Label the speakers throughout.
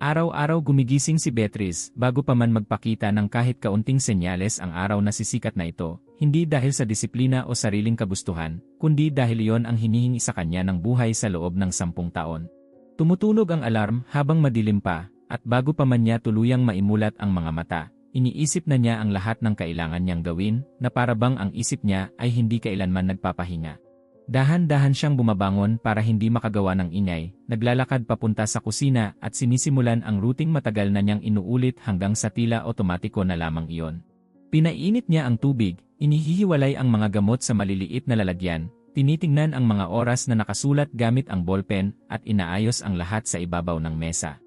Speaker 1: Araw-araw gumigising si Beatrice bago pa man magpakita ng kahit kaunting senyales ang araw na sisikat na ito, hindi dahil sa disiplina o sariling kagustuhan, kundi dahil iyon ang hinihingi sa kanya ng buhay sa loob ng 10 taon. Tumutulog ang alarm habang madilim pa, at bago pa man niya tuluyang maimulat ang mga mata, iniisip na niya ang lahat ng kailangan niyang gawin, na parabang ang isip niya ay hindi kailanman nagpapahinga. Dahan-dahan siyang bumabangon para hindi makagawa ng ingay, naglalakad papunta sa kusina at sinisimulan ang ruting matagal na niyang inuulit hanggang sa tila otomatiko na lamang iyon. Pinainit niya ang tubig, inihihiwalay ang mga gamot sa maliliit na lalagyan, tinitingnan ang mga oras na nakasulat gamit ang ballpen at inaayos ang lahat sa ibabaw ng mesa.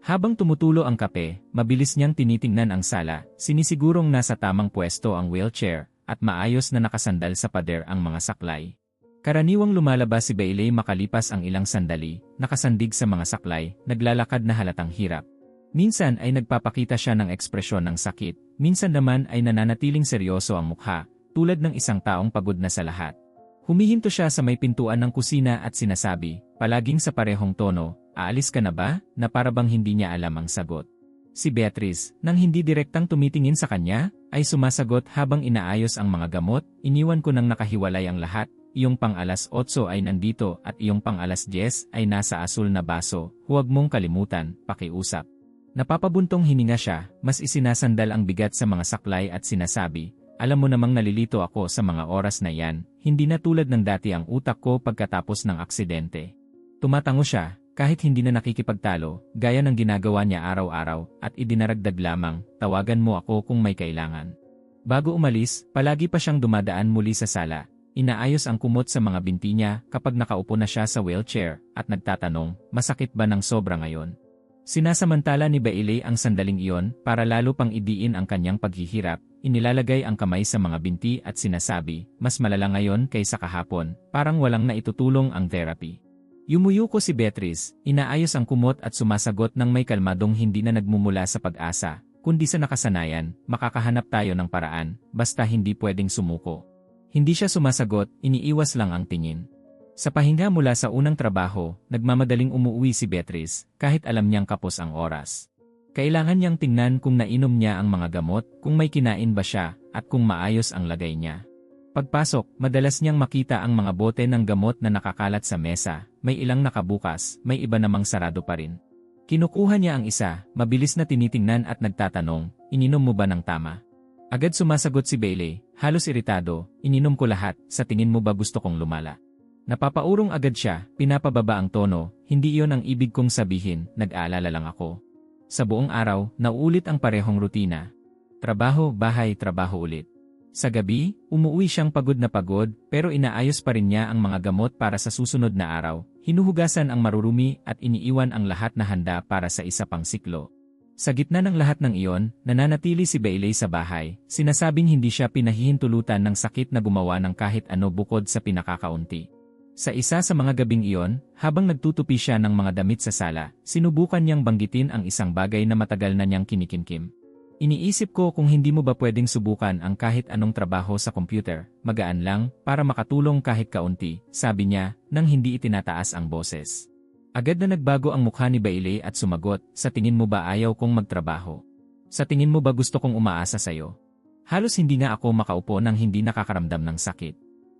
Speaker 1: Habang tumutulo ang kape, mabilis niyang tinitingnan ang sala, sinisigurong nasa tamang pwesto ang wheelchair, at maayos na nakasandal sa pader ang mga saklay. Karaniwang lumalabas si Bailey makalipas ang ilang sandali, nakasandig sa mga saklay, naglalakad na halatang hirap. Minsan ay nagpapakita siya ng ekspresyon ng sakit, minsan naman ay nananatiling seryoso ang mukha, tulad ng isang taong pagod na sa lahat. Humihinto siya sa may pintuan ng kusina at sinasabi, palaging sa parehong tono, aalis ka na ba? Na parabang hindi niya alam ang sagot. Si Beatrice, nang hindi direktang tumitingin sa kanya, ay sumasagot habang inaayos ang mga gamot, iniwan ko nang nakahiwalay ang lahat. Iyong pang alas 8 ay nandito at iyong pang alas 10 ay nasa asul na baso, huwag mong kalimutan, pakiusap. Napapabuntong hininga siya, mas isinasandal ang bigat sa mga saklay at sinasabi, alam mo namang nalilito ako sa mga oras na yan, hindi na tulad ng dati ang utak ko pagkatapos ng aksidente. Tumatango siya, kahit hindi na nakikipagtalo, gaya ng ginagawa niya araw-araw, at idinaragdag lamang, tawagan mo ako kung may kailangan. Bago umalis, palagi pa siyang dumadaan muli sa sala. Inaayos ang kumot sa mga binti niya kapag nakaupo na siya sa wheelchair at nagtatanong, masakit ba ng sobra ngayon? Sinasamantala ni Bailey ang sandaling iyon para lalo pang idiin ang kanyang paghihirap, inilalagay ang kamay sa mga binti at sinasabi, mas malala ngayon kaysa kahapon, parang walang naitutulong ang therapy. Yumuyuko si Beatrice, inaayos ang kumot at sumasagot ng may kalmadong hindi na nagmumula sa pag-asa, kundi sa nakasanayan, makakahanap tayo ng paraan, basta hindi pwedeng sumuko. Hindi siya sumasagot, iniiwas lang ang tingin. Sa pahinga mula sa unang trabaho, nagmamadaling umuwi si Beatrice, kahit alam niyang kapos ang oras. Kailangan niyang tingnan kung nainom niya ang mga gamot, kung may kinain ba siya, at kung maayos ang lagay niya. Pagpasok, madalas niyang makita ang mga bote ng gamot na nakakalat sa mesa, may ilang nakabukas, may iba namang sarado pa rin. Kinukuha niya ang isa, mabilis na tinitingnan at nagtatanong, ininom mo ba ng tama? Agad sumasagot si Bailey, halos iritado, ininom ko lahat, sa tingin mo ba gusto kong lumala? Napapaurong agad siya, pinapababa ang tono, hindi iyon ang ibig kong sabihin, nag-aalala lang ako. Sa buong araw, nauulit ang parehong rutina. Trabaho, bahay, trabaho ulit. Sa gabi, umuwi siyang pagod na pagod, pero inaayos pa rin niya ang mga gamot para sa susunod na araw, hinuhugasan ang marurumi at iniiwan ang lahat na handa para sa isa pang siklo. Sa gitna ng lahat ng iyon, nananatili si Bailey sa bahay, sinasabing hindi siya pinahihintulutan ng sakit na gumawa ng kahit ano bukod sa pinakakaunti. Sa isa sa mga gabing iyon, habang nagtutupi siya ng mga damit sa sala, sinubukan niyang banggitin ang isang bagay na matagal na niyang kinikimkim. Iniisip ko kung hindi mo ba pwedeng subukan ang kahit anong trabaho sa computer, magaan lang, para makatulong kahit kaunti, sabi niya, nang hindi itinataas ang boses. Agad na nagbago ang mukha ni Bailey at sumagot, sa tingin mo ba ayaw kong magtrabaho? Sa tingin mo ba gusto kong umaasa sa'yo? Halos hindi na ako makaupo nang hindi nakakaramdam ng sakit.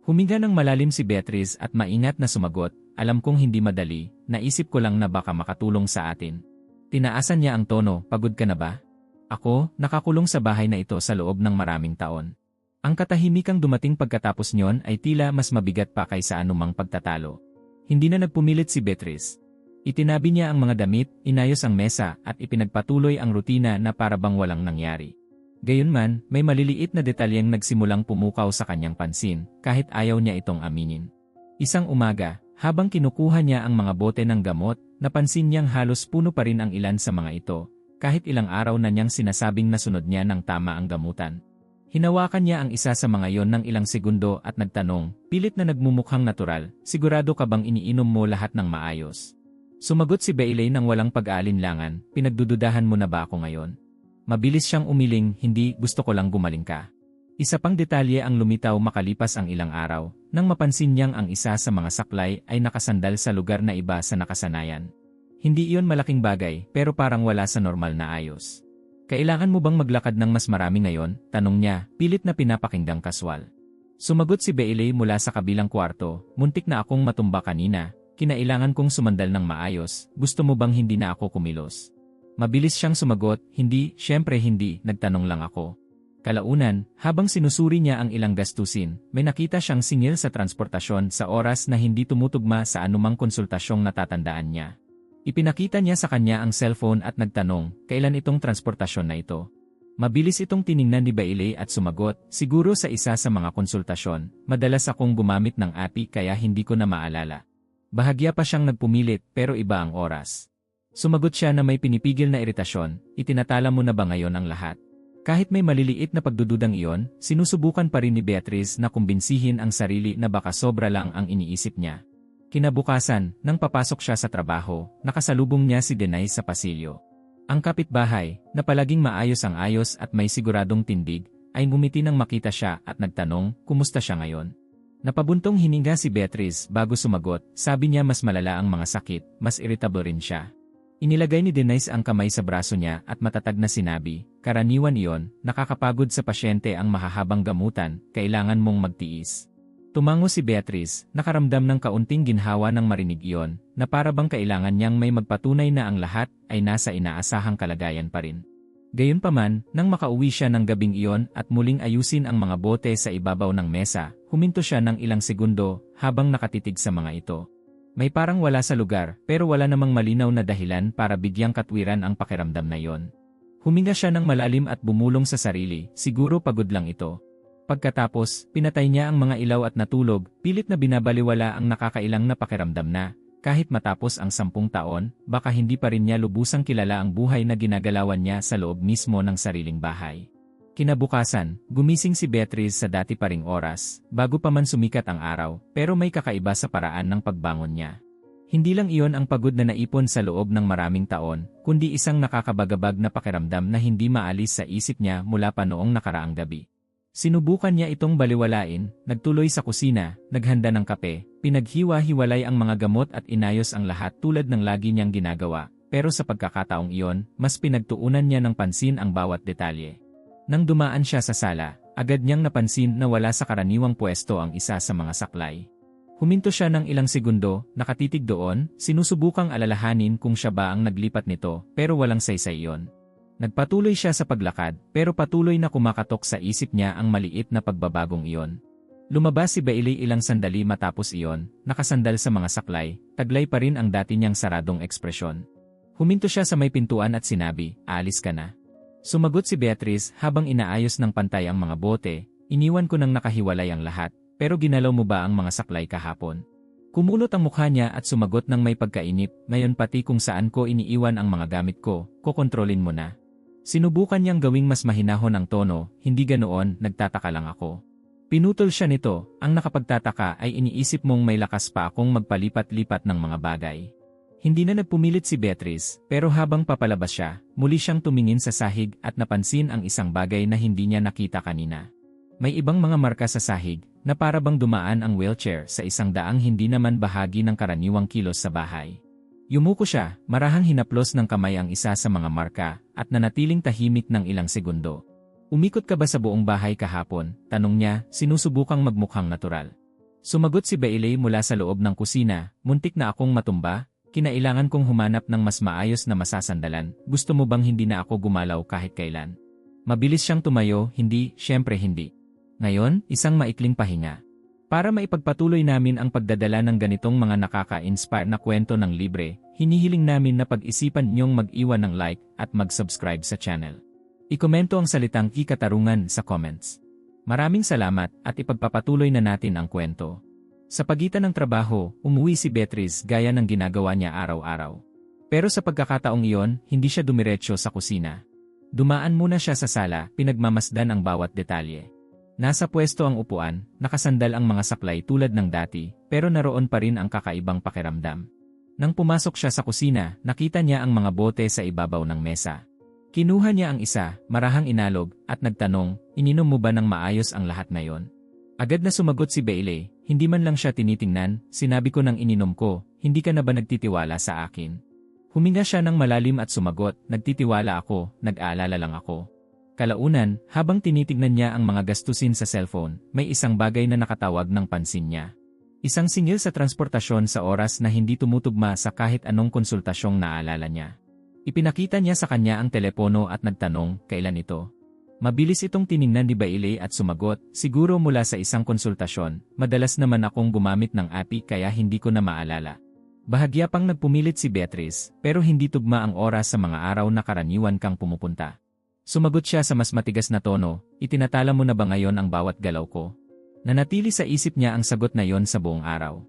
Speaker 1: Huminga ng malalim si Beatrice at maingat na sumagot, alam kong hindi madali, naisip ko lang na baka makatulong sa atin. Tinaasan niya ang tono, pagod ka na ba? Ako, nakakulong sa bahay na ito sa loob ng maraming taon. Ang katahimikang dumating pagkatapos niyon ay tila mas mabigat pa kaysa anumang pagtatalo. Hindi na nagpumilit si Beatrice. Itinabi niya ang mga damit, inayos ang mesa at ipinagpatuloy ang rutina na parabang walang nangyari. Gayunman, may maliliit na detalyeng nagsimulang pumukaw sa kanyang pansin, kahit ayaw niya itong aminin. Isang umaga, habang kinukuha niya ang mga bote ng gamot, napansin niyang halos puno pa rin ang ilan sa mga ito, kahit ilang araw na niyang sinasabing nasunod niya ng tama ang gamutan. Hinawakan niya ang isa sa mga yon ng ilang segundo at nagtanong, pilit na nagmumukhang natural, sigurado ka bang iniinom mo lahat ng maayos? Sumagot si Bailey nang walang pag-aalinlangan, pinagdududahan mo na ba ako ngayon? Mabilis siyang umiling, hindi, gusto ko lang gumaling ka. Isa pang detalye ang lumitaw makalipas ang ilang araw, nang mapansin niyang ang isa sa mga saklay ay nakasandal sa lugar na iba sa nakasanayan. Hindi iyon malaking bagay, pero parang wala sa normal na ayos. Kailangan mo bang maglakad ng mas marami ngayon? Tanong niya, pilit na pinapakinggang kaswal. Sumagot si Bailey mula sa kabilang kwarto, muntik na akong matumba kanina, kinailangan kong sumandal ng maayos, gusto mo bang hindi na ako kumilos? Mabilis siyang sumagot, hindi, syempre hindi, nagtanong lang ako. Kalaunan, habang sinusuri niya ang ilang gastusin, may nakita siyang singil sa transportasyon sa oras na hindi tumutugma sa anumang konsultasyong natatandaan niya. Ipinakita niya sa kanya ang cellphone at nagtanong, kailan itong transportasyon na ito? Mabilis itong tiningnan ni Bailey at sumagot, siguro sa isa sa mga konsultasyon, madalas akong gumamit ng API kaya hindi ko na maalala. Bahagya pa siyang nagpumilit pero iba ang oras. Sumagot siya na may pinipigil na iritasyon, itinatala mo na ba ngayon ang lahat? Kahit may maliliit na pagdududang iyon, sinusubukan pa rin ni Beatrice na kumbinsihin ang sarili na baka sobra lang ang iniisip niya. Kinabukasan, nang papasok siya sa trabaho, nakasalubong niya si Denai sa pasilyo. Ang kapitbahay, na palaging maayos ang ayos at may siguradong tindig, ay ngumiti nang makita siya at nagtanong, kumusta siya ngayon? Napabuntong hininga si Beatrice bago sumagot, sabi niya mas malala ang mga sakit, mas irritable rin siya. Inilagay ni Denise ang kamay sa braso niya at matatag na sinabi, karaniwan iyon, nakakapagod sa pasyente ang mahahabang gamutan, kailangan mong magtiis. Tumango si Beatrice, nakaramdam ng kaunting ginhawa nang marinig iyon, na para bang kailangan niyang may magpatunay na ang lahat ay nasa inaasahang kalagayan pa rin. Gayunpaman, nang makauwi siya ng gabing iyon at muling ayusin ang mga bote sa ibabaw ng mesa, huminto siya ng ilang segundo habang nakatitig sa mga ito. May parang wala sa lugar pero wala namang malinaw na dahilan para bigyang katwiran ang pakiramdam na iyon. Huminga siya ng malalim at bumulong sa sarili, siguro pagod lang ito. Pagkatapos, pinatay niya ang mga ilaw at natulog, pilit na binabaliwala ang nakakailang na pakiramdam na, kahit matapos ang 10 taon, baka hindi pa rin niya lubusang kilala ang buhay na ginagalawan niya sa loob mismo ng sariling bahay. Kinabukasan, gumising si Beatrice sa dati pa ring oras, bago pa man sumikat ang araw, pero may kakaiba sa paraan ng pagbangon niya. Hindi lang iyon ang pagod na naipon sa loob ng maraming taon, kundi isang nakakabagabag na pakiramdam na hindi maalis sa isip niya mula pa noong nakaraang gabi. Sinubukan niya itong baliwalain, nagtuloy sa kusina, naghanda ng kape, pinaghiwa-hiwalay ang mga gamot at inayos ang lahat tulad ng lagi niyang ginagawa, pero sa pagkakataong iyon, mas pinagtuunan niya ng pansin ang bawat detalye. Nang dumaan siya sa sala, agad niyang napansin na wala sa karaniwang pwesto ang isa sa mga saklay. Huminto siya ng ilang segundo, nakatitig doon, sinusubukang alalahanin kung siya ba ang naglipat nito, pero walang saysay iyon. Nagpatuloy siya sa paglakad, pero patuloy na kumakatok sa isip niya ang maliit na pagbabagong iyon. Lumabas si Bailey ilang sandali matapos iyon, nakasandal sa mga saklay, taglay pa rin ang dati niyang saradong ekspresyon. Huminto siya sa may pintuan at sinabi, "Aalis ka na." Sumagot si Beatrice habang inaayos ng pantay ang mga bote, "Iniwan ko nang nakahiwalay ang lahat, pero ginalaw mo ba ang mga saklay kahapon?" Kumulot ang mukha niya at sumagot ng may pagkainip, "Ngayon pati kung saan ko iniiwan ang mga gamit ko, kokontrolin mo na." Sinubukan niyang gawing mas mahinahon ang tono, "Hindi ganoon, nagtataka lang ako." Pinutol siya nito, "Ang nakapagtataka ay iniisip mong may lakas pa akong magpalipat-lipat ng mga bagay." Hindi na nagpumilit si Beatrice, pero habang papalabas siya, muli siyang tumingin sa sahig at napansin ang isang bagay na hindi niya nakita kanina. May ibang mga marka sa sahig, na para bang dumaan ang wheelchair sa isang daang hindi naman bahagi ng karaniwang kilos sa bahay. Yumuko siya, marahang hinaplos ng kamay ang isa sa mga marka, at nanatiling tahimik ng ilang segundo. "Umikot ka ba sa buong bahay kahapon?" tanong niya, sinusubukang magmukhang natural. Sumagot si Bailey mula sa loob ng kusina, "Muntik na akong matumba. Kinailangan kong humanap ng mas maayos na masasandalan, gusto mo bang hindi na ako gumalaw kahit kailan?" Mabilis siyang tumayo, "Hindi, syempre hindi." Ngayon, isang maikling pahinga. Para maipagpatuloy namin ang pagdadala ng ganitong mga nakaka-inspire na kwento ng libre, hinihiling namin na pag-isipan niyong mag-iwan ng like at mag-subscribe sa channel. Ikomento ang salitang ikatarungan sa comments. Maraming salamat at ipagpapatuloy na natin ang kwento. Sa pagitan ng trabaho, umuwi si Beatrice gaya ng ginagawa niya araw-araw. Pero sa pagkakataong iyon, hindi siya dumiretso sa kusina. Dumaan muna siya sa sala, pinagmamasdan ang bawat detalye. Nasa pwesto ang upuan, nakasandal ang mga saklay tulad ng dati, pero naroon pa rin ang kakaibang pakiramdam. Nang pumasok siya sa kusina, nakita niya ang mga bote sa ibabaw ng mesa. Kinuha niya ang isa, marahang inalog, at nagtanong, "Ininom mo ba ng maayos ang lahat na yon?" Agad na sumagot si Bailey, "Hindi man lang siya tinitingnan, sinabi ko nang ininom ko, hindi ka na ba nagtitiwala sa akin?" Huminga siya ng malalim at sumagot, nagtitiwala ako, nag-aalala lang ako. Kalaunan, habang tinitignan niya ang mga gastusin sa cellphone, may isang bagay na nakatawag ng pansin niya. Isang singil sa transportasyon sa oras na hindi tumutugma sa kahit anong konsultasyong naalala niya. Ipinakita niya sa kanya ang telepono at nagtanong, kailan ito? Mabilis itong tiningnan ni Bailey at sumagot, siguro mula sa isang konsultasyon, madalas naman akong gumamit ng API kaya hindi ko na maalala. Bahagya pang nagpumilit si Beatrice, pero hindi tugma ang oras sa mga araw na karaniwan kang pumupunta. Sumagot siya sa mas matigas na tono, itinatala mo na ba ngayon ang bawat galaw ko? Nanatili sa isip niya ang sagot na yon sa buong araw.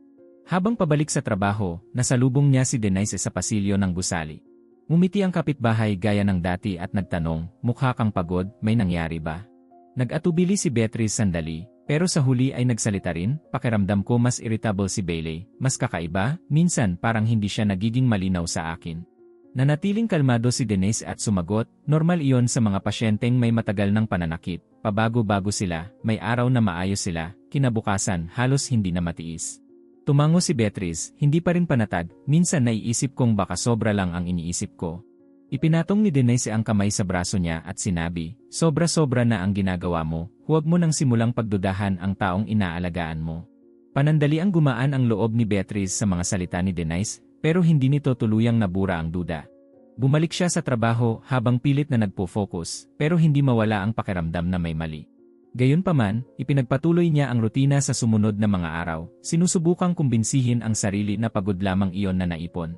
Speaker 1: Habang pabalik sa trabaho, nasalubong niya si Denise sa pasilyo ng gusali. Ngumiti ang kapitbahay gaya ng dati at nagtanong, mukha kang pagod, may nangyari ba? Nag-atubili si Beatrice sandali, pero sa huli ay nagsalita rin, pakiramdam ko mas irritable si Bailey, mas kakaiba, minsan parang hindi siya nagiging malinaw sa akin. Nanatiling kalmado si Denise at sumagot, normal iyon sa mga pasyenteng may matagal ng pananakit, pabago-bago sila, may araw na maayos sila, kinabukasan halos hindi na matiis. Tumango si Beatrice, hindi pa rin panatag, minsan naiisip kong baka sobra lang ang iniisip ko. Ipinatong ni Denise ang kamay sa braso niya at sinabi, sobra-sobra na ang ginagawa mo, huwag mo nang simulang pagdudahan ang taong inaalagaan mo. Panandali ang gumaan ang loob ni Beatrice sa mga salita ni Denise, pero hindi nito tuluyang nabura ang duda. Bumalik siya sa trabaho habang pilit na nagpo-focus, pero hindi mawala ang pakiramdam na may mali. Gayunpaman, ipinagpatuloy niya ang rutina sa sumunod na mga araw, sinusubukang kumbinsihin ang sarili na pagod lamang iyon na naipon.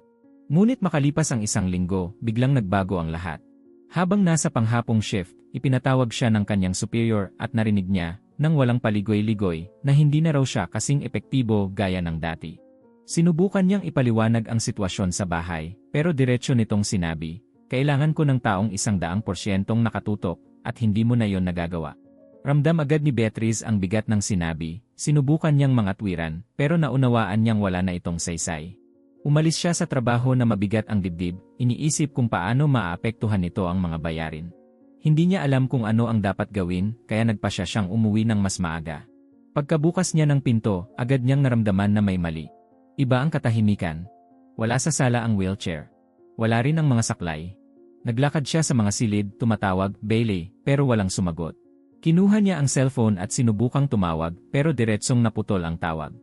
Speaker 1: Ngunit makalipas ang isang linggo, biglang nagbago ang lahat. Habang nasa panghapong shift, ipinatawag siya ng kanyang superior at narinig niya, nang walang paligoy-ligoy, na hindi na raw siya kasing epektibo gaya ng dati. Sinubukan niyang ipaliwanag ang sitwasyon sa bahay, pero diretsyo nitong sinabi, kailangan ko ng taong 100% nakatutok, at hindi mo na yon nagagawa. Ramdam agad ni Beatrice ang bigat ng sinabi, sinubukan niyang mangatwiran, pero naunawaan niyang wala na itong saysay. Umalis siya sa trabaho na mabigat ang dibdib, iniisip kung paano maaapektuhan nito ang mga bayarin. Hindi niya alam kung ano ang dapat gawin, kaya nagpa siyang umuwi ng mas maaga. Pagkabukas niya ng pinto, agad niyang naramdaman na may mali. Iba ang katahimikan. Wala sa sala ang wheelchair. Wala rin ang mga saklay. Naglakad siya sa mga silid, tumatawag, Bailey, pero walang sumagot. Kinuha niya ang cellphone at sinubukang tumawag, pero diretsong naputol ang tawag.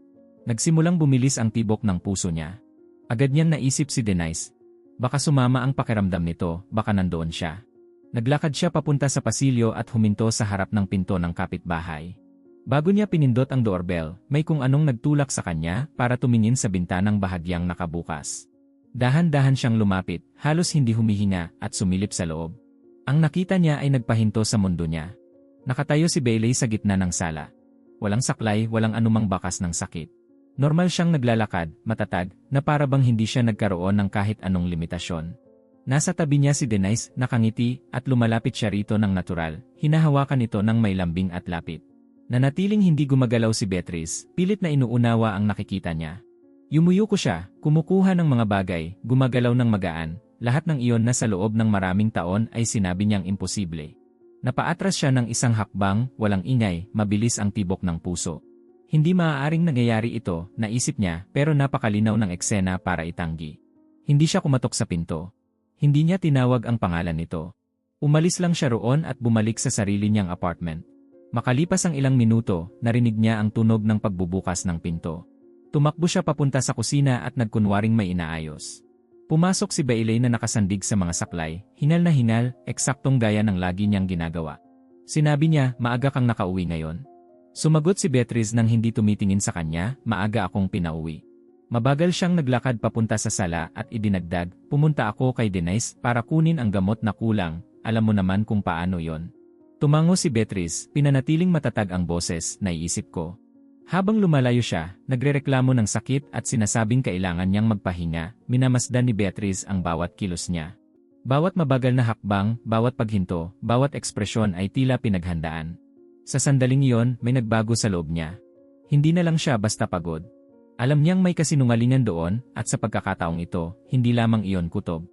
Speaker 1: Nagsimulang bumilis ang tibok ng puso niya. Agad niyang naisip si Denise. Baka sumama ang pakiramdam nito, baka nandoon siya. Naglakad siya papunta sa pasilyo at huminto sa harap ng pinto ng kapitbahay. Bago niya pinindot ang doorbell, may kung anong nagtulak sa kanya para tumingin sa bintanang bahagyang nakabukas. Dahan-dahan siyang lumapit, halos hindi humihinga at sumilip sa loob. Ang nakita niya ay nagpahinto sa mundo niya. Nakatayo si Bailey sa gitna ng sala. Walang saklay, walang anumang bakas ng sakit. Normal siyang naglalakad, matatag, na para bang hindi siya nagkaroon ng kahit anong limitasyon. Nasa tabi niya si Denise, nakangiti, at lumalapit siya rito ng natural, hinahawakan ito ng may lambing at lapit. Nanatiling hindi gumagalaw si Beatrice, pilit na inuunawa ang nakikita niya. Yumuyuko siya, kumukuha ng mga bagay, gumagalaw ng magaan, lahat ng iyon na sa loob ng maraming taon ay sinabi niyang imposible. Napaatras siya ng isang hakbang, walang ingay, mabilis ang tibok ng puso. Hindi maaaring nangyayari ito, naisip niya, pero napakalinaw ng eksena para itanggi. Hindi siya kumatok sa pinto. Hindi niya tinawag ang pangalan nito. Umalis lang siya roon at bumalik sa sarili niyang apartment. Makalipas ang ilang minuto, narinig niya ang tunog ng pagbubukas ng pinto. Tumakbo siya papunta sa kusina at nagkunwaring may inaayos. Pumasok si Bailey na nakasandig sa mga saklay, hingal na hingal, eksaktong gaya ng lagi niyang ginagawa. Sinabi niya, maaga kang nakauwi ngayon. Sumagot si Beatrice nang hindi tumitingin sa kanya, maaga akong pinauwi. Mabagal siyang naglakad papunta sa sala at idinagdag, pumunta ako kay Denise para kunin ang gamot na kulang, alam mo naman kung paano yon. Tumango si Beatrice, pinanatiling matatag ang boses, naiisip ko. Habang lumalayo siya, nagrereklamo ng sakit at sinasabing kailangan niyang magpahinga, minamasdan ni Beatrice ang bawat kilos niya. Bawat mabagal na hakbang, bawat paghinto, bawat ekspresyon ay tila pinaghandaan. Sa sandaling iyon, may nagbago sa loob niya. Hindi na lang siya basta pagod. Alam niyang may kasinungalingan doon, at sa pagkakataong ito, hindi lamang iyon kutob.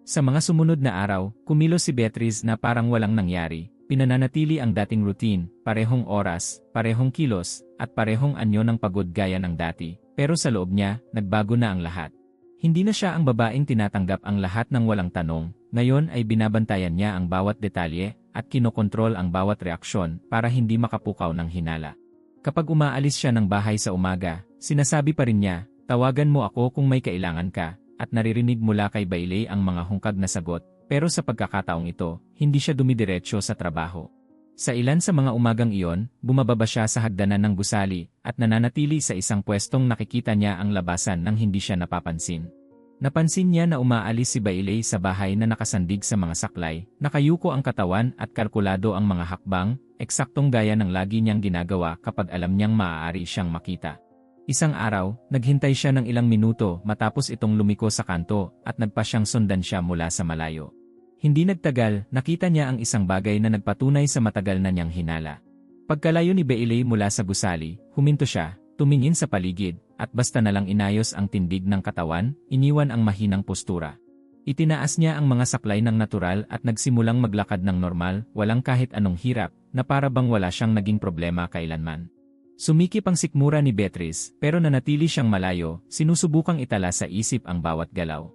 Speaker 1: Sa mga sumunod na araw, kumilos si Beatrice na parang walang nangyari, pinananatili ang dating routine, parehong oras, parehong kilos, at parehong anyo ng pagod gaya ng dati, pero sa loob niya, nagbago na ang lahat. Hindi na siya ang babaeng tinatanggap ang lahat ng walang tanong, ngayon ay binabantayan niya ang bawat detalye at kinokontrol ang bawat reaksyon para hindi makapukaw ng hinala. Kapag umaalis siya ng bahay sa umaga, sinasabi pa rin niya, "Tawagan mo ako kung may kailangan ka," at naririnig mula kay Bailey ang mga hungkag na sagot, pero sa pagkakataong ito, hindi siya dumidiretso sa trabaho. Sa ilan sa mga umagang iyon, bumababa siya sa hagdanan ng gusali at nananatili sa isang pwestong nakikita niya ang labasan nang hindi siya napapansin. Napansin niya na umaalis si Bailey sa bahay na nakasandig sa mga saklay, nakayuko ang katawan at kalkulado ang mga hakbang, eksaktong gaya ng lagi niyang ginagawa kapag alam niyang maaari siyang makita. Isang araw, naghintay siya ng ilang minuto matapos itong lumiko sa kanto at nagpa siyang sundan siya mula sa malayo. Hindi nagtagal, nakita niya ang isang bagay na nagpatunay sa matagal na niyang hinala. Pagkalayo ni Bailey mula sa gusali, huminto siya, tumingin sa paligid, at basta nalang inayos ang tindig ng katawan, iniwan ang mahinang postura. Itinaas niya ang mga saklay ng natural at nagsimulang maglakad ng normal, walang kahit anong hirap, na para bang wala siyang naging problema kailanman. Sumikip ang sikmura ni Beatrice, pero nanatili siyang malayo, sinusubukang itala sa isip ang bawat galaw.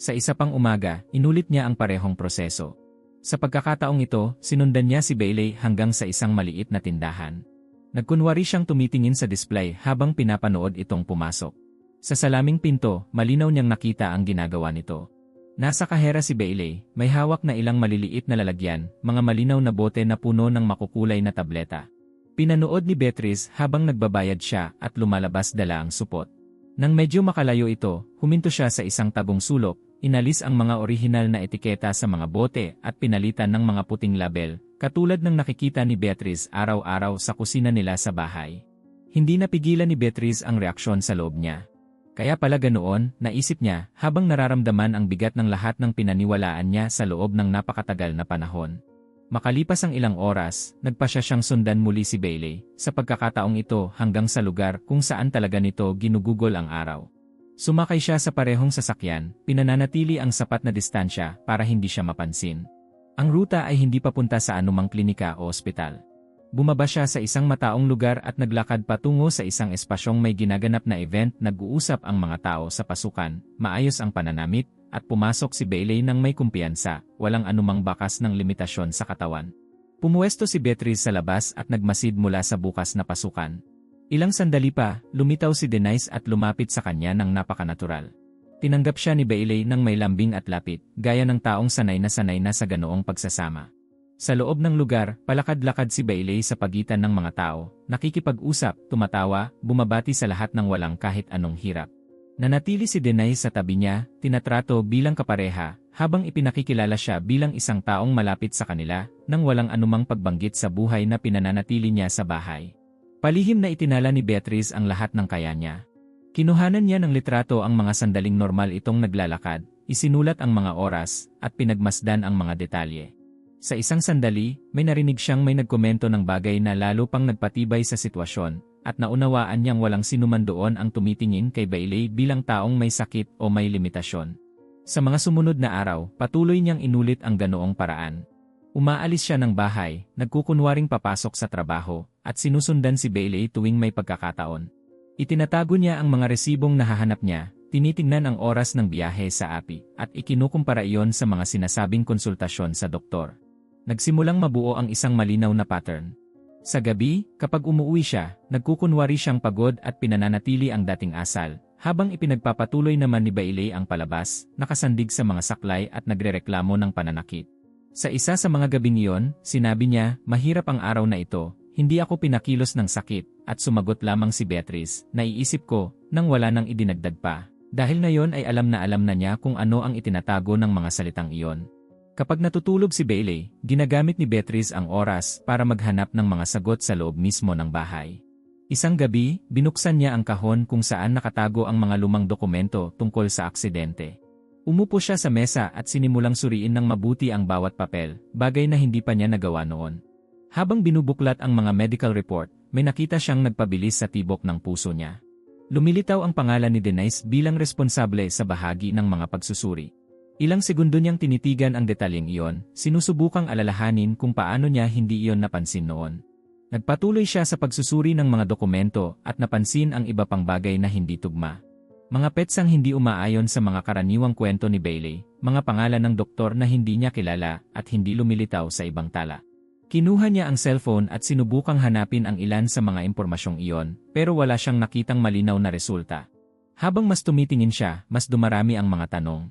Speaker 1: Sa isa pang umaga, inulit niya ang parehong proseso. Sa pagkakataong ito, sinundan niya si Bailey hanggang sa isang maliit na tindahan. Nagkunwari siyang tumitingin sa display habang pinapanood itong pumasok. Sa salaming pinto, malinaw niyang nakita ang ginagawa nito. Nasa kahera si Bailey, may hawak na ilang maliliit na lalagyan, mga malinaw na bote na puno ng makukulay na tableta. Pinanood ni Beatrice habang nagbabayad siya at lumalabas dala ang supot. Nang medyo makalayo ito, huminto siya sa isang tagong sulok, inalis ang mga orihinal na etiketa sa mga bote at pinalitan ng mga puting label, katulad ng nakikita ni Beatrice araw-araw sa kusina nila sa bahay. Hindi napigilan ni Beatrice ang reaksyon sa loob niya. Kaya pala ganoon, naisip niya, habang nararamdaman ang bigat ng lahat ng pinaniwalaan niya sa loob ng napakatagal na panahon. Makalipas ang ilang oras, nagpasya siyang sundan muli si Bailey, sa pagkakataong ito hanggang sa lugar kung saan talaga nito ginugugol ang araw. Sumakay siya sa parehong sasakyan, pinananatili ang sapat na distansya para hindi siya mapansin. Ang ruta ay hindi papunta sa anumang klinika o ospital. Bumaba siya sa isang mataong lugar at naglakad patungo sa isang espasyong may ginaganap na event. Nag-uusap ang mga tao sa pasukan, maayos ang pananamit, at pumasok si Bailey nang may kumpiyansa, walang anumang bakas ng limitasyon sa katawan. Pumuwesto si Beatrice sa labas at nagmasid mula sa bukas na pasukan. Ilang sandali pa, lumitaw si Denise at lumapit sa kanya ng napakanatural. Tinanggap siya ni Bailey ng may lambing at lapit, gaya ng taong sanay na sa ganoong pagsasama. Sa loob ng lugar, palakad-lakad si Bailey sa pagitan ng mga tao, nakikipag-usap, tumatawa, bumabati sa lahat ng walang kahit anong hirap. Nanatili si Denise sa tabi niya, tinatrato bilang kapareha, habang ipinakikilala siya bilang isang taong malapit sa kanila, nang walang anumang pagbanggit sa buhay na pinananatili niya sa bahay. Palihim na itinala ni Beatrice ang lahat ng kaya niya. Kinuhanan niya ng litrato ang mga sandaling normal itong naglalakad, isinulat ang mga oras, at pinagmasdan ang mga detalye. Sa isang sandali, may narinig siyang may nagkomento ng bagay na lalo pang nagpatibay sa sitwasyon, at naunawaan niyang walang sinuman doon ang tumitingin kay Bailey bilang taong may sakit o may limitasyon. Sa mga sumunod na araw, patuloy niyang inulit ang ganoong paraan. Umaalis siya ng bahay, nagkukunwaring papasok sa trabaho, at sinusundan si Bailey tuwing may pagkakataon. Itinatago niya ang mga resibong nahahanap niya, tinitingnan ang oras ng biyahe sa API, at ikinukumpara iyon sa mga sinasabing konsultasyon sa doktor. Nagsimulang mabuo ang isang malinaw na pattern. Sa gabi, kapag umuwi siya, nagkukunwari siyang pagod at pinananatili ang dating asal, habang ipinagpapatuloy naman ni Bailey ang palabas, nakasandig sa mga saklay at nagrereklamo ng pananakit. Sa isa sa mga gabing iyon, sinabi niya, "Mahirap ang araw na ito, hindi ako pinakilos ng sakit," at sumagot lamang si Beatrice, "Naiisip ko," nang wala nang idinagdag pa. Dahil ngayon ay alam na niya kung ano ang itinatago ng mga salitang iyon. Kapag natutulog si Bailey, ginagamit ni Beatrice ang oras para maghanap ng mga sagot sa loob mismo ng bahay. Isang gabi, binuksan niya ang kahon kung saan nakatago ang mga lumang dokumento tungkol sa aksidente. Umupo siya sa mesa at sinimulang suriin ng mabuti ang bawat papel, bagay na hindi pa niya nagawa noon. Habang binubuklat ang mga medical report, may nakita siyang nagpabilis sa tibok ng puso niya. Lumilitaw ang pangalan ni Denise bilang responsable sa bahagi ng mga pagsusuri. Ilang segundo niyang tinitigan ang detalyeng iyon, sinusubukang alalahanin kung paano niya hindi iyon napansin noon. Nagpatuloy siya sa pagsusuri ng mga dokumento at napansin ang iba pang bagay na hindi tugma. Mga petsang hindi umaayon sa mga karaniwang kwento ni Bailey, mga pangalan ng doktor na hindi niya kilala at hindi lumilitaw sa ibang tala. Kinuha niya ang cellphone at sinubukang hanapin ang ilan sa mga impormasyong iyon, pero wala siyang nakitang malinaw na resulta. Habang mas tumitingin siya, mas dumarami ang mga tanong.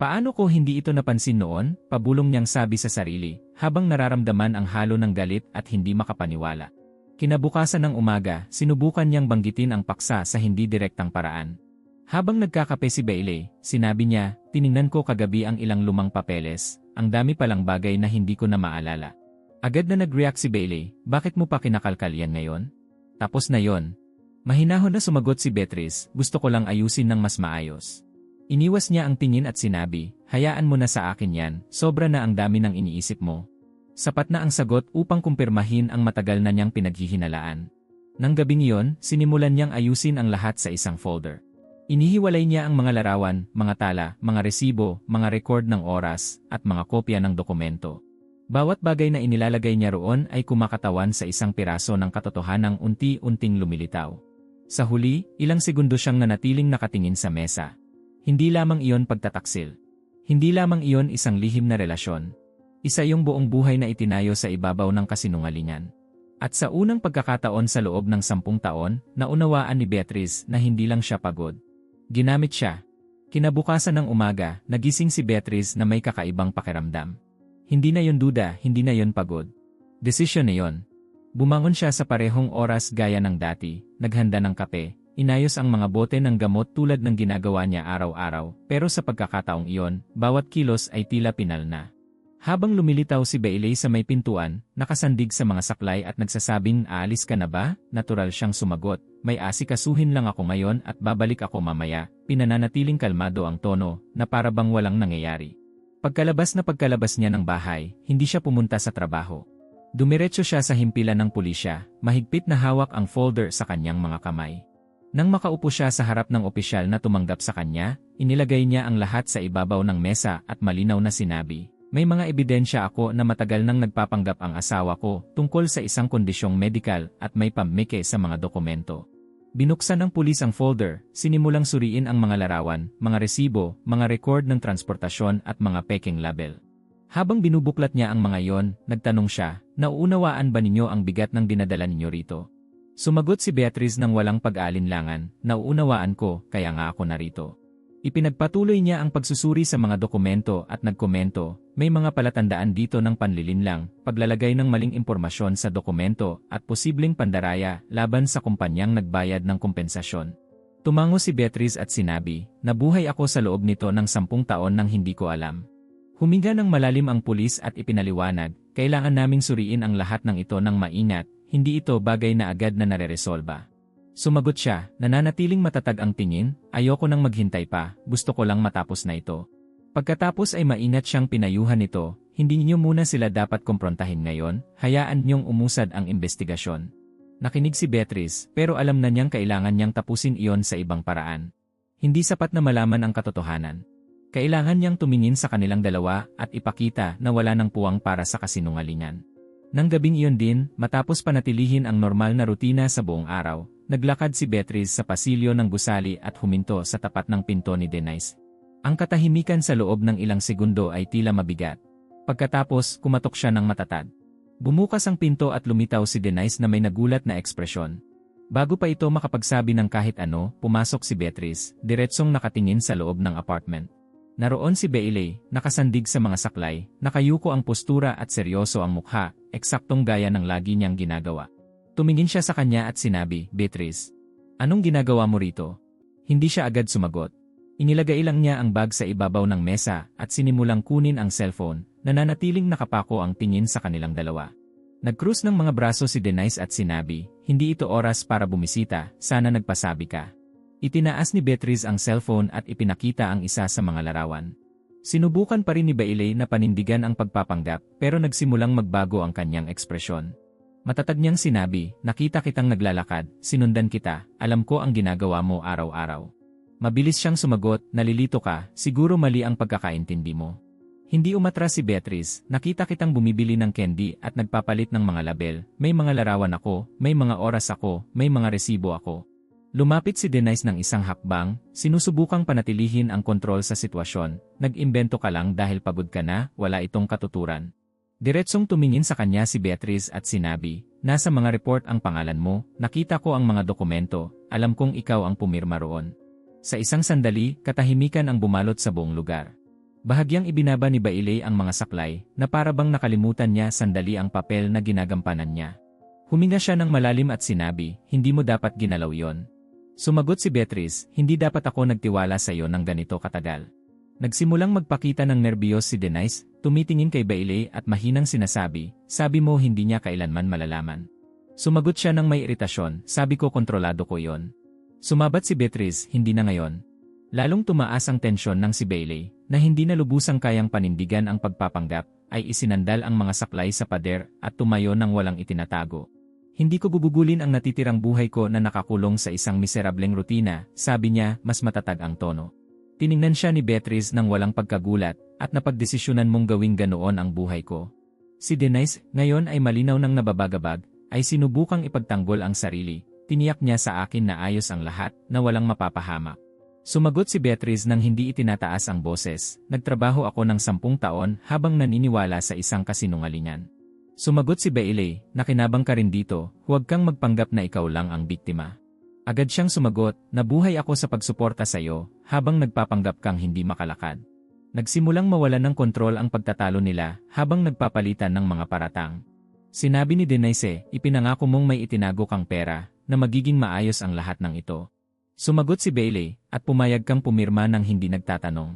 Speaker 1: Paano ko hindi ito napansin noon? Pabulong niyang sabi sa sarili, habang nararamdaman ang halo ng galit at hindi makapaniwala. Kinabukasan ng umaga, sinubukan niyang banggitin ang paksa sa hindi direktang paraan. Habang nagkakape si Bailey, sinabi niya, tiningnan ko kagabi ang ilang lumang papeles, ang dami palang bagay na hindi ko na maalala. Agad na nag-react si Bailey, bakit mo pa kinakalkal yan ngayon? Tapos na yon. Mahinahon na sumagot si Beatrice, gusto ko lang ayusin ng mas maayos. Iniwas niya ang tingin at sinabi, hayaan mo na sa akin yan, sobra na ang dami ng iniisip mo. Sapat na ang sagot upang kumpirmahin ang matagal na niyang pinaghihinalaan. Nang gabing iyon, sinimulan niyang ayusin ang lahat sa isang folder. Inihiwalay niya ang mga larawan, mga tala, mga resibo, mga record ng oras, at mga kopya ng dokumento. Bawat bagay na inilalagay niya roon ay kumakatawan sa isang piraso ng katotohanang unti-unting lumilitaw. Sa huli, ilang segundo siyang nanatiling nakatingin sa mesa. Hindi lamang iyon pagtataksil. Hindi lamang iyon isang lihim na relasyon. Isa yung buong buhay na itinayo sa ibabaw ng kasinungalingan. At sa unang pagkakataon sa loob ng 10 taon, naunawaan ni Beatrice na hindi lang siya pagod. Ginamit siya. Kinabukasan ng umaga, nagising si Beatrice na may kakaibang pakiramdam. Hindi na yon duda, hindi na yon pagod. Desisyon na yon. Bumangon siya sa parehong oras gaya ng dati, naghanda ng kape, inayos ang mga bote ng gamot tulad ng ginagawa niya araw-araw, pero sa pagkakataong iyon, bawat kilos ay tila pinal na. Habang lumilitaw si Bailey sa may pintuan, nakasandig sa mga saklay at nagsasabing, aalis ka na ba? Natural siyang sumagot, may asikasuhin lang ako ngayon at babalik ako mamaya, pinananatiling kalmado ang tono, na para bang walang nangyayari. Pagkalabas niya ng bahay, hindi siya pumunta sa trabaho. Dumiretso siya sa himpilan ng pulisya, mahigpit na hawak ang folder sa kanyang mga kamay. Nang makaupo siya sa harap ng opisyal na tumanggap sa kanya, inilagay niya ang lahat sa ibabaw ng mesa at malinaw na sinabi, may mga ebidensya ako na matagal nang nagpapanggap ang asawa ko tungkol sa isang kondisyong medikal at may pammike sa mga dokumento. Binuksan ng pulis ang folder, sinimulang suriin ang mga larawan, mga resibo, mga record ng transportasyon at mga peking label. Habang binubuklat niya ang mga yon, nagtanong siya, nauunawaan ba ninyo ang bigat ng dinadala ninyo rito? Sumagot si Beatrice ng walang pag-aalinlangan, nauunawaan ko, kaya nga ako narito. Ipinagpatuloy niya ang pagsusuri sa mga dokumento at nagkomento, may mga palatandaan dito ng panlilinlang, paglalagay ng maling impormasyon sa dokumento at posibleng pandaraya laban sa kumpanyang nagbayad ng kompensasyon. Tumango si Beatrice at sinabi, nabuhay ako sa loob nito ng 10 taon nang hindi ko alam. Huminga ng malalim ang pulis at ipinaliwanag, kailangan naming suriin ang lahat ng ito ng maingat, hindi ito bagay na agad na nareresolba. Sumagot siya, nananatiling matatag ang tingin, ayoko nang maghintay pa, gusto ko lang matapos na ito. Pagkatapos ay maingat siyang pinayuhan nito, hindi niyo muna sila dapat kumprontahin ngayon, hayaan niyong umusad ang investigasyon. Nakinig si Beatrice, pero alam na niyang kailangan niyang tapusin iyon sa ibang paraan. Hindi sapat na malaman ang katotohanan. Kailangan niyang tumingin sa kanilang dalawa at ipakita na wala nang puwang para sa kasinungalingan. Nang gabing iyon din, matapos panatilihin ang normal na rutina sa buong araw, naglakad si Beatrice sa pasilyo ng gusali at huminto sa tapat ng pinto ni Denise. Ang katahimikan sa loob ng ilang segundo ay tila mabigat. Pagkatapos, kumatok siya ng matatag. Bumukas ang pinto at lumitaw si Denise na may nagulat na ekspresyon. Bago pa ito makapagsabi ng kahit ano, pumasok si Beatrice, diretsong nakatingin sa loob ng apartment. Naroon si Bailey, nakasandig sa mga saklay, nakayuko ang postura at seryoso ang mukha, eksaktong gaya ng lagi niyang ginagawa. Tumingin siya sa kanya at sinabi, Beatrice, anong ginagawa mo rito? Hindi siya agad sumagot. Inilagay lang niya ang bag sa ibabaw ng mesa at sinimulang kunin ang cellphone, nananatiling nakapako ang tingin sa kanilang dalawa. Nagkrus ng mga braso si Denise at sinabi, hindi ito oras para bumisita, sana nagpasabi ka. Itinaas ni Beatrice ang cellphone at ipinakita ang isa sa mga larawan. Sinubukan pa rin ni Bailey na panindigan ang pagpapanggap pero nagsimulang magbago ang kanyang ekspresyon. Matatag niyang sinabi, nakita kitang naglalakad, sinundan kita, alam ko ang ginagawa mo araw-araw. Mabilis siyang sumagot, nalilito ka, siguro mali ang pagkakaintindi mo. Hindi umatras si Beatrice, nakita kitang bumibili ng candy at nagpapalit ng mga label, may mga larawan ako, may mga oras ako, may mga resibo ako. Lumapit si Denise ng isang hakbang, sinusubukang panatilihin ang kontrol sa sitwasyon. Nag-imbento ka lang dahil pagod ka na, wala itong katuturan. Diretsong tumingin sa kanya si Beatrice at sinabi, nasa mga report ang pangalan mo, nakita ko ang mga dokumento, alam kong ikaw ang pumirma roon. Sa isang sandali, katahimikan ang bumalot sa buong lugar. Bahagyang ibinaba ni Bailey ang mga saklay, na parabang nakalimutan niya sandali ang papel na ginagampanan niya. Huminga siya ng malalim at sinabi, hindi mo dapat ginalaw yon. Sumagot si Beatrice, hindi dapat ako nagtiwala sa iyo ng ganito katagal. Nagsimulang magpakita ng nerbiyos si Denise, tumitingin kay Bailey at mahinang sinasabi, sabi mo hindi niya kailanman malalaman. Sumagot siya ng may iritasyon, sabi ko kontrolado ko yon. Sumabat si Beatrice, hindi na ngayon. Lalong tumaas ang tensyon ng si Bailey, na hindi na lubusang kayang panindigan ang pagpapanggap, ay isinandal ang mga saklay sa pader at tumayo ng walang itinatago. Hindi ko bubugulin ang natitirang buhay ko na nakakulong sa isang miserableng rutina, sabi niya, mas matatag ang tono. Tiningnan siya ni Beatrice ng walang pagkagulat, at napagdesisyonan mong gawing ganoon ang buhay ko. Si Denise, ngayon ay malinaw ng nababagabag, ay sinubukang ipagtanggol ang sarili, tiniyak niya sa akin na ayos ang lahat, na walang mapapahamak. Sumagot si Beatrice nang hindi itinataas ang boses, nagtrabaho ako ng 10 taon habang naniniwala sa isang kasinungalingan. Sumagot si Bailey, nakinabang ka rin dito, huwag kang magpanggap na ikaw lang ang biktima. Agad siyang sumagot, nabuhay ako sa pagsuporta sa iyo, habang nagpapanggap kang hindi makalakad. Nagsimulang mawalan ng kontrol ang pagtatalo nila, habang nagpapalitan ng mga paratang. Sinabi ni Denise, ipinangako mong may itinago kang pera, na magiging maayos ang lahat ng ito. Sumagot si Bailey, at pumayag kang pumirma ng hindi nagtatanong.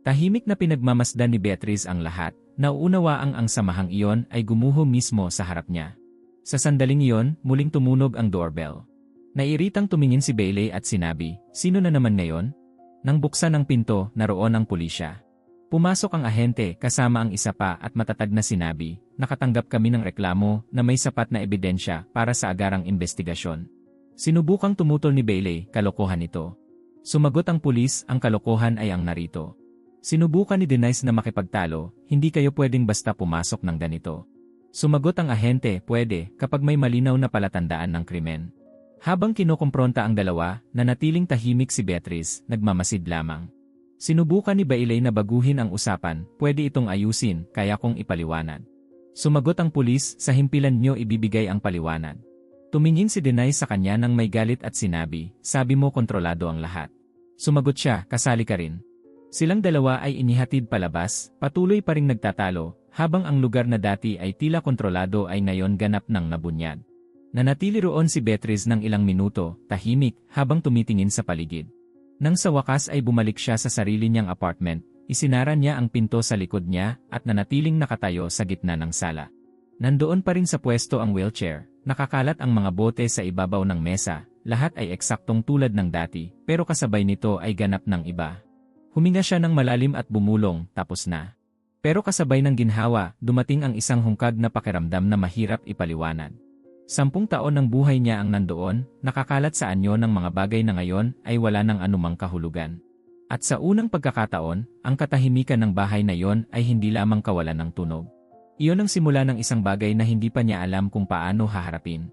Speaker 1: Tahimik na pinagmamasdan ni Beatrice ang lahat. Nauunawaang ang samahang iyon ay gumuho mismo sa harap niya. Sa sandaling iyon, muling tumunog ang doorbell. Nairitang tumingin si Bailey at sinabi, sino na naman ngayon? Nang buksan ang pinto, naroon ang pulisya. Pumasok ang ahente kasama ang isa pa at matatag na sinabi, nakatanggap kami ng reklamo na may sapat na ebidensya para sa agarang investigasyon. Sinubukang tumutol ni Bailey, kalokohan ito. Sumagot ang pulis, ang kalokohan ay ang narito. Sinubukan ni Denise na makipagtalo, hindi kayo pwedeng basta pumasok ng ganito. Sumagot ang ahente, pwede, kapag may malinaw na palatandaan ng krimen. Habang kinokompronta ang dalawa, nanatiling tahimik si Beatrice, nagmamasid lamang. Sinubukan ni Bailey na baguhin ang usapan, pwede itong ayusin, kaya kong ipaliwanag. Sumagot ang pulis, sa himpilan nyo ibibigay ang paliwanag. Tumingin si Denise sa kanya nang may galit at sinabi, sabi mo kontrolado ang lahat. Sumagot siya, kasali ka rin. Silang dalawa ay inihatid palabas, patuloy pa ring nagtatalo, habang ang lugar na dati ay tila kontrolado ay ngayon ganap ng nabunyag. Nanatili roon si Beatrice ng ilang minuto, tahimik, habang tumitingin sa paligid. Nang sa wakas ay bumalik siya sa sarili niyang apartment, isinara niya ang pinto sa likod niya at nanatiling nakatayo sa gitna ng sala. Nandoon pa rin sa pwesto ang wheelchair, nakakalat ang mga bote sa ibabaw ng mesa, lahat ay eksaktong tulad ng dati, pero kasabay nito ay ganap ng iba. Huminga siya ng malalim at bumulong, tapos na. Pero kasabay ng ginhawa, dumating ang isang hungkag na pakiramdam na mahirap ipaliwanag. 10 taon ng buhay niya ang nandoon, nakakalat sa anyo ng mga bagay na ngayon ay wala ng anumang kahulugan. At sa unang pagkakataon, ang katahimikan ng bahay na iyon ay hindi lamang kawalan ng tunog. Iyon ang simula ng isang bagay na hindi pa niya alam kung paano haharapin.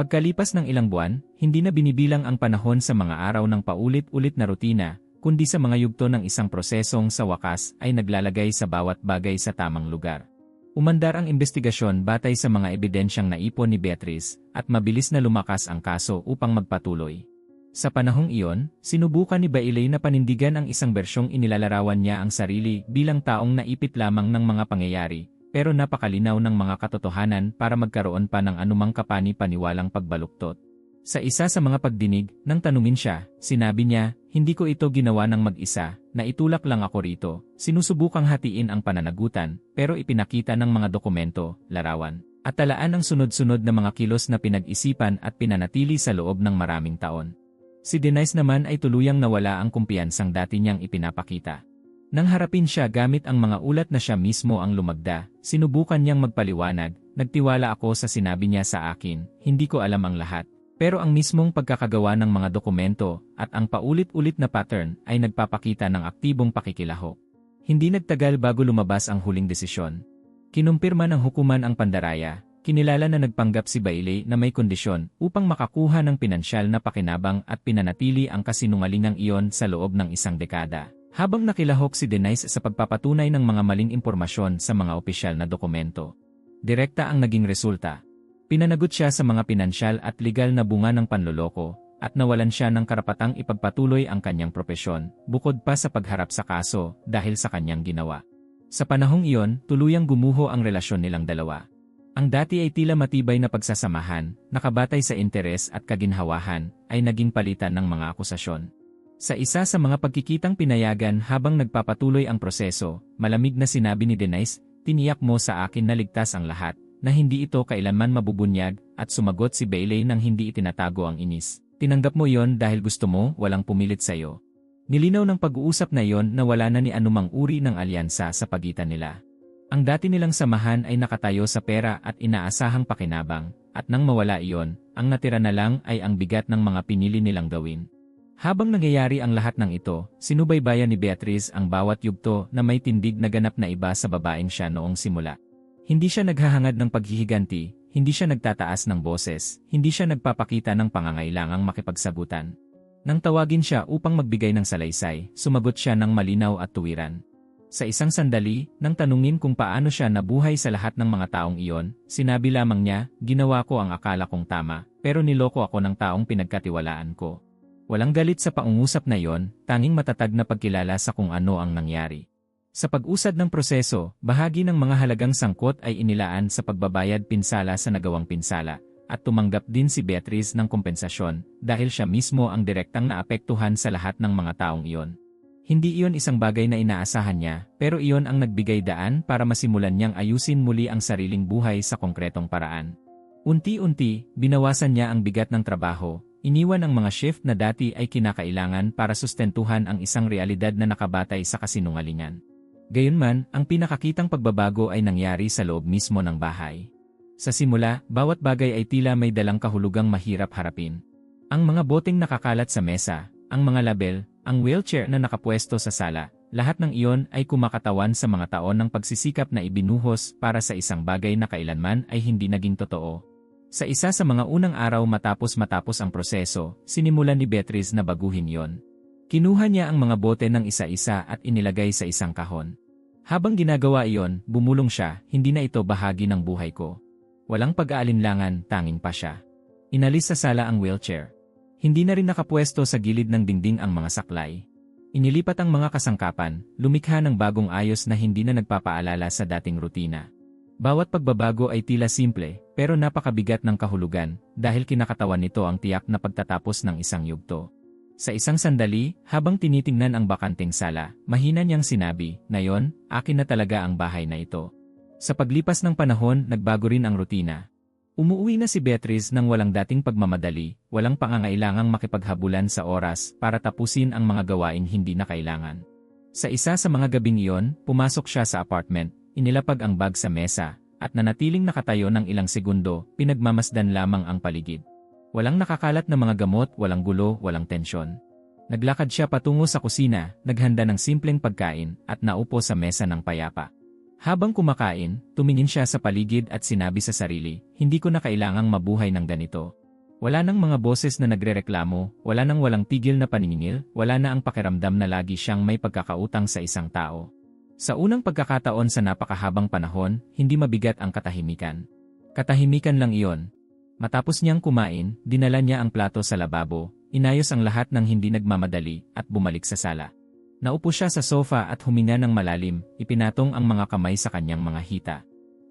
Speaker 1: Pagkalipas ng ilang buwan, hindi na binibilang ang panahon sa mga araw ng paulit-ulit na rutina, kundi sa mga yugto ng isang prosesong sa wakas ay naglalagay sa bawat bagay sa tamang lugar. Umandar ang investigasyon batay sa mga ebidensyang naipon ni Beatrice at mabilis na lumakas ang kaso upang magpatuloy. Sa panahong iyon, sinubukan ni Bailey na panindigan ang isang bersyong inilalarawan niya ang sarili bilang taong naipit lamang ng mga pangyayari, pero napakalinaw ng mga katotohanan para magkaroon pa ng anumang kapani-paniwalang pagbaluktot. Sa isa sa mga pagdinig, nang tanungin siya, sinabi niya, hindi ko ito ginawa ng mag-isa, naitulak lang ako rito, sinusubukang hatiin ang pananagutan, pero ipinakita ng mga dokumento, larawan, at talaan ang sunod-sunod na mga kilos na pinag-isipan at pinanatili sa loob ng maraming taon. Si Denise naman ay tuluyang nawala ang kumpiyansang dati niyang ipinapakita. Nang harapin siya gamit ang mga ulat na siya mismo ang lumagda, sinubukan niyang magpaliwanag, nagtiwala ako sa sinabi niya sa akin, hindi ko alam ang lahat. Pero ang mismong pagkakagawa ng mga dokumento at ang paulit-ulit na pattern ay nagpapakita ng aktibong pakikilahok. Hindi nagtagal bago lumabas ang huling desisyon. Kinumpirma ng hukuman ang pandaraya, Kinilala na nagpanggap si Bailey na may kondisyon upang makakuha ng pinansyal na pakinabang at pinanatili ang kasinungalingang iyon sa loob ng isang dekada. Habang nakilahok si Denise sa pagpapatunay ng mga maling impormasyon sa mga opisyal na dokumento. Direkta ang naging resulta. Pinanagot siya sa mga pinansyal at legal na bunga ng panloloko, at nawalan siya ng karapatang ipagpatuloy ang kanyang propesyon, bukod pa sa pagharap sa kaso dahil sa kanyang ginawa. Sa panahong iyon, tuluyang gumuho ang relasyon nilang dalawa. Ang dati ay tila matibay na pagsasamahan, nakabatay sa interes at kaginhawahan, ay naging palitan ng mga akusasyon. Sa isa sa mga pagkikitang pinayagan habang nagpapatuloy ang proseso, malamig na sinabi ni Denise, "Tiniyak mo sa akin na ligtas ang lahat, na hindi ito kailanman mabubunyag," at sumagot si Bailey nang hindi itinatago ang inis. "Tinanggap mo yon dahil gusto mo, walang pumilit sa'yo." Nilinaw ng pag-uusap na yon na wala na ni anumang uri ng alyansa sa pagitan nila. Ang dati nilang samahan ay nakatayo sa pera at inaasahang pakinabang, at nang mawala iyon, ang natira na lang ay ang bigat ng mga pinili nilang gawin. Habang nangyayari ang lahat ng ito, sinubaybayan ni Beatrice ang bawat yugto na may tindig na ganap na iba sa babaeng siya noong simula. Hindi siya naghahangad ng paghihiganti, hindi siya nagtataas ng boses, hindi siya nagpapakita ng pangangailangang makipagsagutan. Nang tawagin siya upang magbigay ng salaysay, sumagot siya ng malinaw at tuwiran. Sa isang sandali, nang tanungin kung paano siya nabuhay sa lahat ng mga taong iyon, sinabi lamang niya, "Ginawa ko ang akala kong tama, pero niloko ako ng taong pinagkatiwalaan ko." Walang galit sa pangungusap na yon, tanging matatag na pagkilala sa kung ano ang nangyari. Sa pag-usad ng proseso, bahagi ng mga halagang sangkot ay inilaan sa pagbabayad pinsala sa nagawang pinsala, at tumanggap din si Beatrice ng kompensasyon dahil siya mismo ang direktang naapektuhan sa lahat ng mga taong iyon. Hindi iyon isang bagay na inaasahan niya, pero iyon ang nagbigay daan para masimulan niyang ayusin muli ang sariling buhay sa konkretong paraan. Unti-unti, binawasan niya ang bigat ng trabaho. Iniwan ang mga shift na dati ay kinakailangan para sustentuhan ang isang realidad na nakabatay sa kasinungalingan. Gayunman, ang pinakakitang pagbabago ay nangyari sa loob mismo ng bahay. Sa simula, bawat bagay ay tila may dalang kahulugang mahirap harapin. Ang mga boteng nakakalat sa mesa, ang mga label, ang wheelchair na nakapwesto sa sala, lahat ng iyon ay kumakatawan sa mga taon ng pagsisikap na ibinuhos para sa isang bagay na kailanman ay hindi naging totoo. Sa isa sa mga unang araw matapos ang proseso, sinimulan ni Beatrice na baguhin yon. Kinuha niya ang mga bote ng isa-isa at inilagay sa isang kahon. Habang ginagawa iyon, bumulong siya, "Hindi na ito bahagi ng buhay ko." Walang pag-aalinlangan, tanging pa siya. Inalis sa sala ang wheelchair. Hindi na rin nakapwesto sa gilid ng dingding ang mga saklay. Inilipat ang mga kasangkapan, lumikha ng bagong ayos na hindi na nagpapaalala sa dating rutina. Bawat pagbabago ay tila simple, pero napakabigat ng kahulugan, dahil kinakatawan nito ang tiyak na pagtatapos ng isang yugto. Sa isang sandali, habang tinitingnan ang bakanting sala, mahina niyang sinabi, "Ngayon, akin na talaga ang bahay na ito." Sa paglipas ng panahon, nagbago rin ang rutina. Umuwi na si Beatrice nang walang dating pagmamadali, walang pangangailangang makipaghabulan sa oras para tapusin ang mga gawaing hindi na kailangan. Sa isa sa mga gabing iyon, pumasok siya sa apartment, inilapag ang bag sa mesa, at nanatiling nakatayo ng ilang segundo, pinagmamasdan lamang ang paligid. Walang nakakalat na mga gamot, walang gulo, walang tensyon. Naglakad siya patungo sa kusina, naghanda ng simpleng pagkain, at naupo sa mesa ng payapa. Habang kumakain, tumingin siya sa paligid at sinabi sa sarili, "Hindi ko na kailangang mabuhay ng ganito." Wala nang mga boses na nagrereklamo, wala nang walang tigil na paniningil, wala na ang pakiramdam na lagi siyang may pagkakautang sa isang tao. Sa unang pagkakataon sa napakahabang panahon, hindi mabigat ang katahimikan. Katahimikan lang iyon. Matapos niyang kumain, dinala niya ang plato sa lababo, inayos ang lahat ng hindi nagmamadali, at bumalik sa sala. Naupo siya sa sofa at huminga ng malalim, ipinatong ang mga kamay sa kanyang mga hita.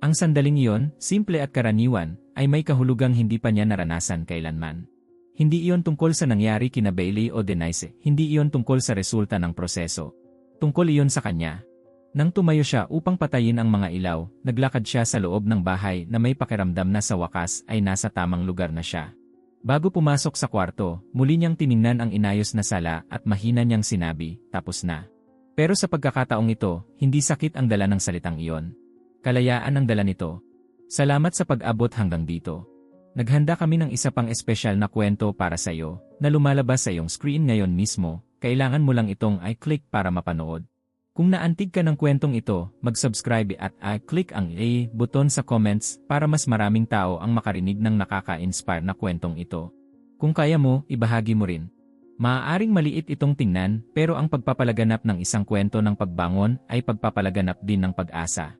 Speaker 1: Ang sandaling iyon, simple at karaniwan, ay may kahulugang hindi pa niya naranasan kailanman. Hindi iyon tungkol sa nangyari kina Bailey o Denise, hindi iyon tungkol sa resulta ng proseso. Tungkol iyon sa kanya. Nang tumayo siya upang patayin ang mga ilaw, naglakad siya sa loob ng bahay na may pakiramdam na sa wakas ay nasa tamang lugar na siya. Bago pumasok sa kwarto, muli niyang tiningnan ang inayos na sala at mahina niyang sinabi, "Tapos na." Pero sa pagkakataong ito, hindi sakit ang dala ng salitang iyon. Kalayaan ang dala nito. "Salamat sa pag-abot hanggang dito. Naghanda kami ng isa pang espesyal na kwento para sa iyo, na lumalabas sa iyong screen ngayon mismo, kailangan mo lang itong i-click para mapanood." Kung naantig ka ng kwentong ito, mag-subscribe at click ang A button sa comments para mas maraming tao ang makarinig ng nakaka-inspire na kwentong ito. Kung kaya mo, ibahagi mo rin. Maaaring maliit itong tingnan, pero ang pagpapalaganap ng isang kwento ng pagbangon ay pagpapalaganap din ng pag-asa.